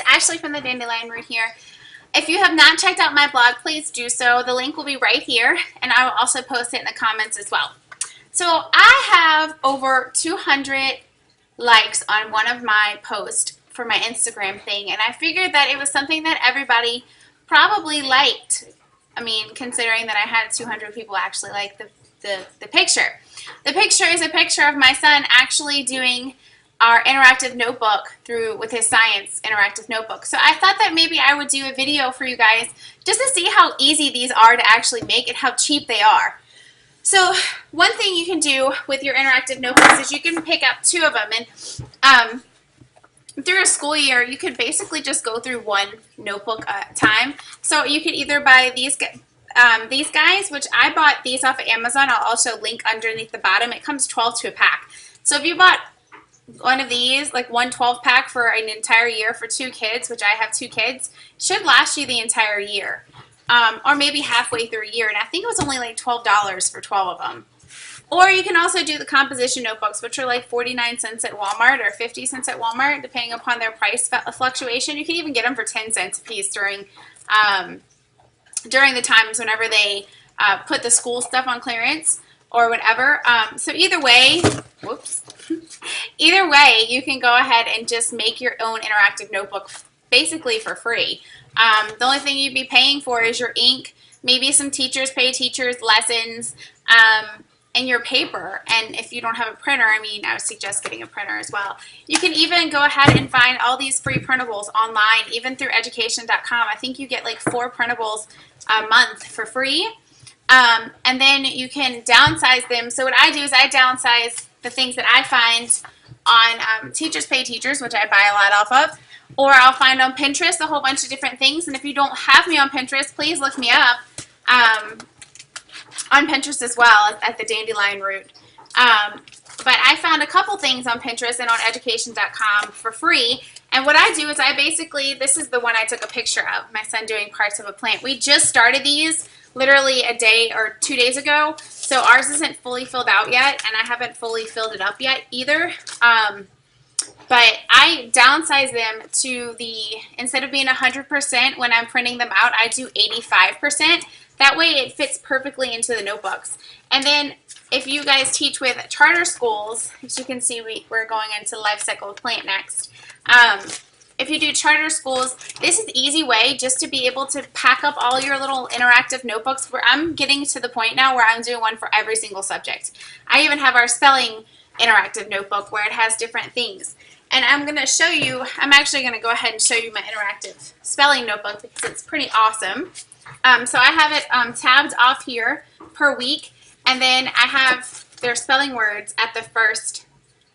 Ashley from the Dandelion Root here. If you have not checked out my blog, please do so. The link will be right here, and I will also post it in the comments as well. So I have over 200 likes on one of my posts for my Instagram thing, and I figured that it was something that everybody probably liked. I mean, considering that I had 200 people actually like the picture. The picture is a picture of my son actually doing our interactive notebook with his science interactive notebook. So I thought that maybe I would do a video for you guys just to see how easy these are to actually make and how cheap they are. So one thing you can do with your interactive notebooks is you can pick up 2 of them, and through a school year you could basically just go through one notebook at a time. So you could either buy these guys, which I bought these off of Amazon. I'll also link underneath the bottom. It comes 12 to a pack. So if you bought one of these, like one 12-pack for an entire year for 2 kids, which I have 2 kids, should last you the entire year, or maybe halfway through a year. And I think it was only like $12 for 12 of them. Or you can also do the composition notebooks, which are like 49 cents at Walmart or 50 cents at Walmart, depending upon their price fluctuation. You can even get them for 10 cents a piece during the times whenever they put the school stuff on clearance or whatever. So either way, either way, you can go ahead and just make your own interactive notebook basically for free. The only thing you'd be paying for is your ink, maybe some teachers pay teachers lessons, and your paper. And if you don't have a printer, I mean, I would suggest getting a printer as well. You can even go ahead and find all these free printables online, even through education.com. I think you get like 4 printables a month for free. And then you can downsize them. So what I do is I downsize the things that I find on Teachers Pay Teachers, which I buy a lot off of, or I'll find on Pinterest a whole bunch of different things. And if you don't have me on Pinterest, please look me up on Pinterest as well at the Dandelion Root. But I found a couple things on Pinterest and on education.com for free. And what I do is I basically, this is the one I took a picture of, my son doing parts of a plant. We just started these literally a day or 2 days ago, so ours isn't fully filled out yet, and I haven't fully filled it up yet either. But I downsize them to instead of being 100% when I'm printing them out, I do 85%. That way it fits perfectly into the notebooks. And then if you guys teach with charter schools, as you can see, we're going into life cycle of plant next. If you do charter schools, this is an easy way just to be able to pack up all your little interactive notebooks, where I'm getting to the point now where I'm doing one for every single subject. I even have our spelling interactive notebook where it has different things. And I'm going to show you, I'm actually going to go ahead and show you my interactive spelling notebook because it's pretty awesome. So I have it tabbed off here per week, and then I have their spelling words at the first,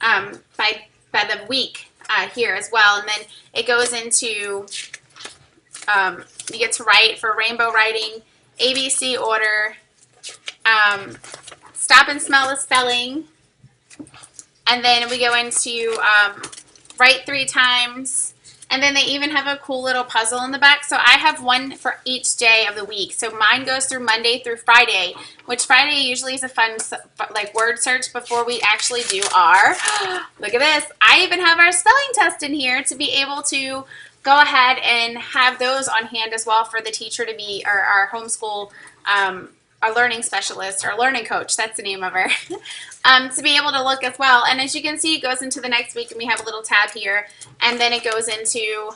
by the week here as well. And then it goes into, you get to write for rainbow writing, ABC order, stop and smell the spelling, and then we go into write 3 times. And then they even have a cool little puzzle in the back. So I have one for each day of the week. So mine goes through Monday through Friday, which Friday usually is a fun like word search before we actually do our, look at this. I even have our spelling test in here to be able to go ahead and have those on hand as well for the teacher to be, or our homeschool, our learning specialist, or learning coach, that's the name of her, to be able to look as well. And as you can see, it goes into the next week, and we have a little tab here, and then it goes into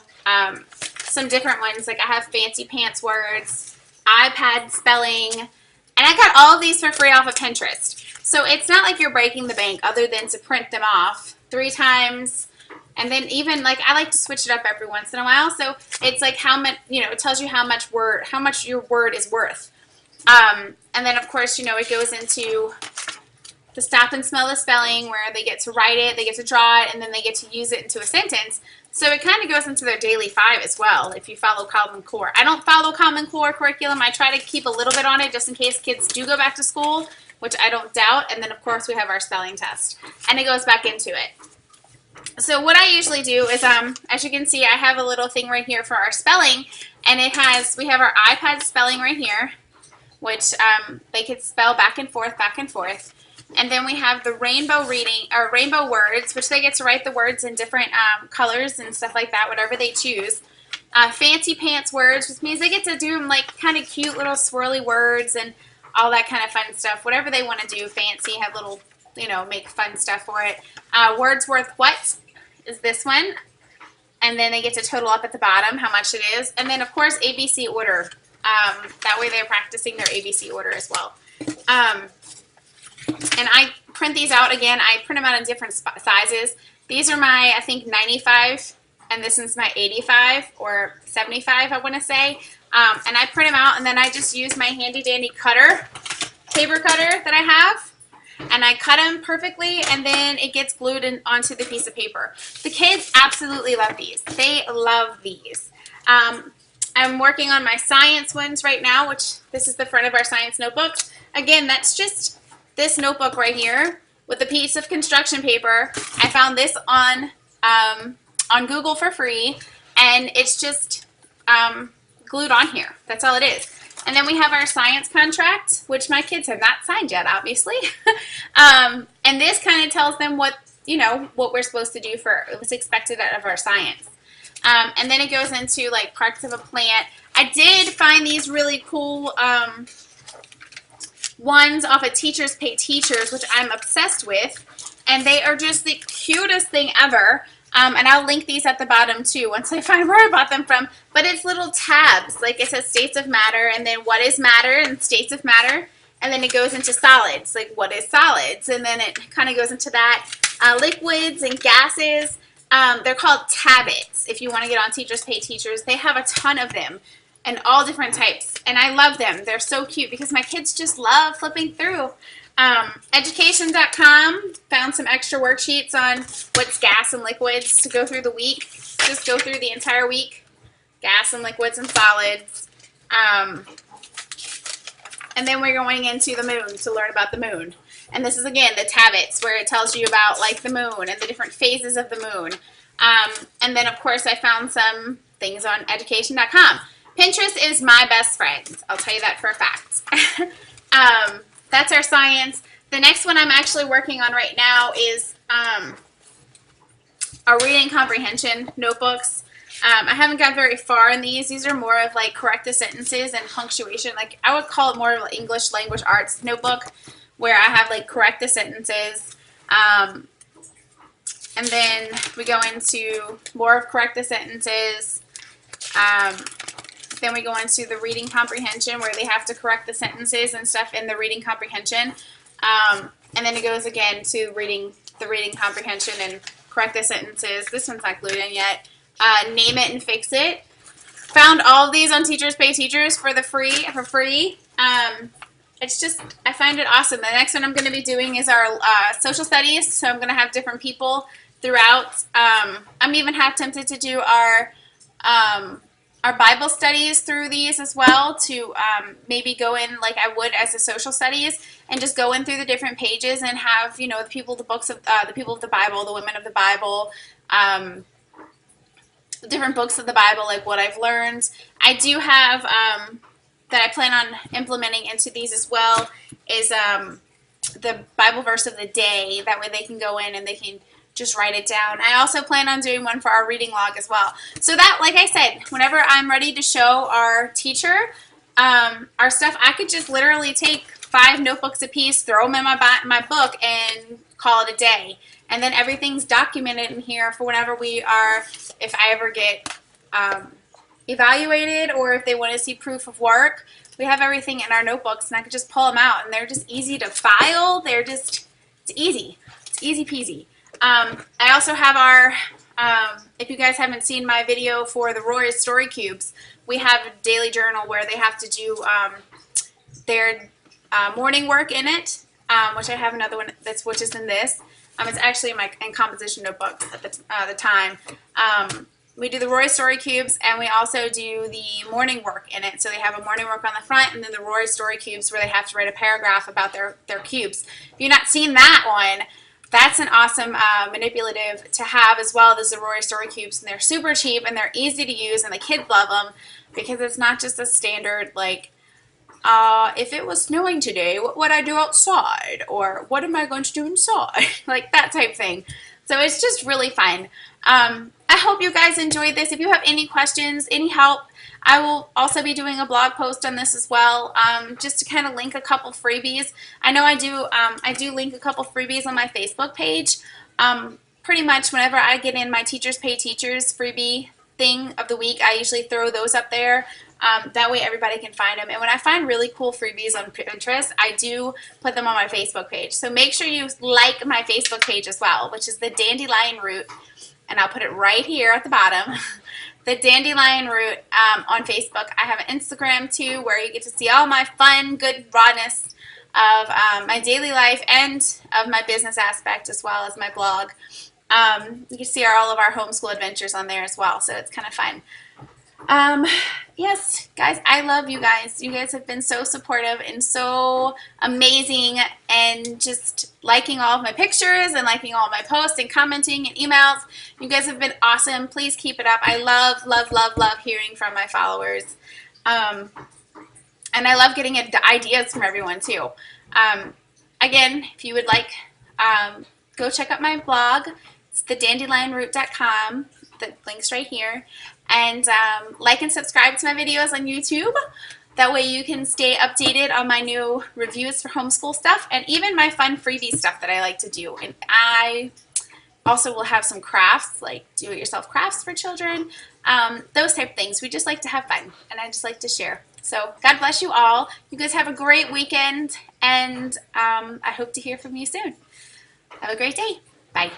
some different ones. Like I have fancy pants words, iPad spelling, and I got all of these for free off of Pinterest. So it's not like you're breaking the bank other than to print them off 3 times. And then even like I like to switch it up every once in a while. So it's like how much, it tells you how much your word is worth. And then of course, it goes into the stop and smell the spelling, where they get to write it, they get to draw it, and then they get to use it into a sentence. So it kind of goes into their daily 5 as well, if you follow Common Core. I don't follow Common Core curriculum. I try to keep a little bit on it just in case kids do go back to school, which I don't doubt. And then of course we have our spelling test, and it goes back into it. So what I usually do is, as you can see, I have a little thing right here for our spelling, and we have our iPad spelling right here, which they could spell back and forth, And then we have the rainbow reading, or rainbow words, which they get to write the words in different colors and stuff like that, whatever they choose. Fancy pants words, which means they get to do them like kind of cute little swirly words and all that kind of fun stuff. Whatever they want to do, fancy, have little, you know, make fun stuff for it. Wordsworth What is this one. And then they get to total up at the bottom how much it is. And then, of course, ABC order. That way they're practicing their ABC order as well. And I print these out again. I print them out in different sizes. These are my, I think, 95, and this is my 85 or 75, I want to say. And I print them out, and then I just use my handy dandy cutter, paper cutter that I have, and I cut them perfectly, and then it gets glued onto the piece of paper. The kids absolutely love these. They love these. I'm working on my science ones right now, which this is the front of our science notebook. Again, that's just this notebook right here with a piece of construction paper. I found this on Google for free, and it's just glued on here. That's all it is. And then we have our science contract, which my kids have not signed yet, obviously. And this kind of tells them what, you know, what we're supposed to do for what's expected out of our science. And then it goes into like parts of a plant. I did find these really cool ones off of Teachers Pay Teachers, which I'm obsessed with, and they are just the cutest thing ever. And I'll link these at the bottom too once I find where I bought them from. But it's little tabs, like it says states of matter, and then what is matter and states of matter, and then it goes into solids, like what is solids, and then it kind of goes into that. Liquids and gases, they're called tabbits. If you want to get on Teachers Pay Teachers, they have a ton of them. And all different types, and I love them. They're so cute because my kids just love flipping through. Education.com found some extra worksheets on what's gas and liquids to go through the week. Just go through the entire week, gas and liquids and solids. And then we're going into the moon to learn about the moon. And this is, again, the tabbits, where it tells you about like the moon and the different phases of the moon. And then, of course, I found some things on education.com. Pinterest is my best friend. I'll tell you that for a fact. That's our science. The next one I'm actually working on right now is our reading comprehension notebooks. I haven't got very far in these. These are more of like correct the sentences and punctuation. Like I would call it more of an English language arts notebook, where I have like correct the sentences. And then we go into more of correct the sentences. Then we go into the reading comprehension, where they have to correct the sentences and stuff in the reading comprehension. And then it goes again to the reading comprehension and correct the sentences. This one's not glued in yet. Name it and fix it. Found all of these on Teachers Pay Teachers for free. It's just, I find it awesome. The next one I'm going to be doing is our social studies. So I'm going to have different people throughout. I'm even half tempted to do our Bible studies through these as well, to maybe go in like I would as a social studies, and just go in through the different pages and have, you know, the people of the Bible, the women of the Bible, different books of the Bible, like what I've learned. I do have that I plan on implementing into these as well is the Bible verse of the day. That way they can go in and they can just write it down. I also plan on doing one for our reading log as well. So that, like I said, whenever I'm ready to show our teacher our stuff, I could just literally take 5 notebooks a piece, throw them in my book, and call it a day. And then everything's documented in here for whenever we are, if I ever get evaluated, or if they want to see proof of work. We have everything in our notebooks, and I could just pull them out, and they're just easy to file. They're just, it's easy. It's easy peasy. I also have our, if you guys haven't seen my video for the Rory Story Cubes, we have a daily journal where they have to do their morning work in it, which I have another one which is in this. It's actually in my composition notebook at the time. We do the Rory Story Cubes, and we also do the morning work in it. So they have a morning work on the front, and then the Rory Story Cubes where they have to write a paragraph about their cubes. If you've not seen that one, that's an awesome manipulative to have as well as the Rory Story Cubes. And they're super cheap, and they're easy to use, and the kids love them because it's not just a standard like if it was snowing today, what would I do outside? Or what am I going to do inside? Like that type thing. So it's just really fun. I hope you guys enjoyed this. If you have any questions, any help, I will also be doing a blog post on this as well, just to kind of link a couple freebies. I know I do link a couple freebies on my Facebook page. Pretty much whenever I get in my Teachers Pay Teachers freebie thing of the week, I usually throw those up there. That way everybody can find them. And when I find really cool freebies on Pinterest, I do put them on my Facebook page. So make sure you like my Facebook page as well, which is the Dandelion Root. And I'll put it right here at the bottom. The Dandelion Root on Facebook. I have an Instagram too, where you get to see all my fun, good rawness of my daily life and of my business aspect, as well as my blog. You can see all of our homeschool adventures on there as well, so it's kind of fun. Yes, guys, I love you guys. You guys have been so supportive and so amazing, and just liking all of my pictures and liking all of my posts and commenting and emails. You guys have been awesome. Please keep it up. I love, love, love, love hearing from my followers. And I love getting ideas from everyone too. Again, if you would like, go check out my blog. It's thedandelion.root.com. The link's right here. And like and subscribe to my videos on YouTube. That way you can stay updated on my new reviews for homeschool stuff, and even my fun freebie stuff that I like to do. And I also will have some crafts, like do-it-yourself crafts for children, those type of things. We just like to have fun, and I just like to share. So God bless you all. You guys have a great weekend, and I hope to hear from you soon. Have a great day. Bye.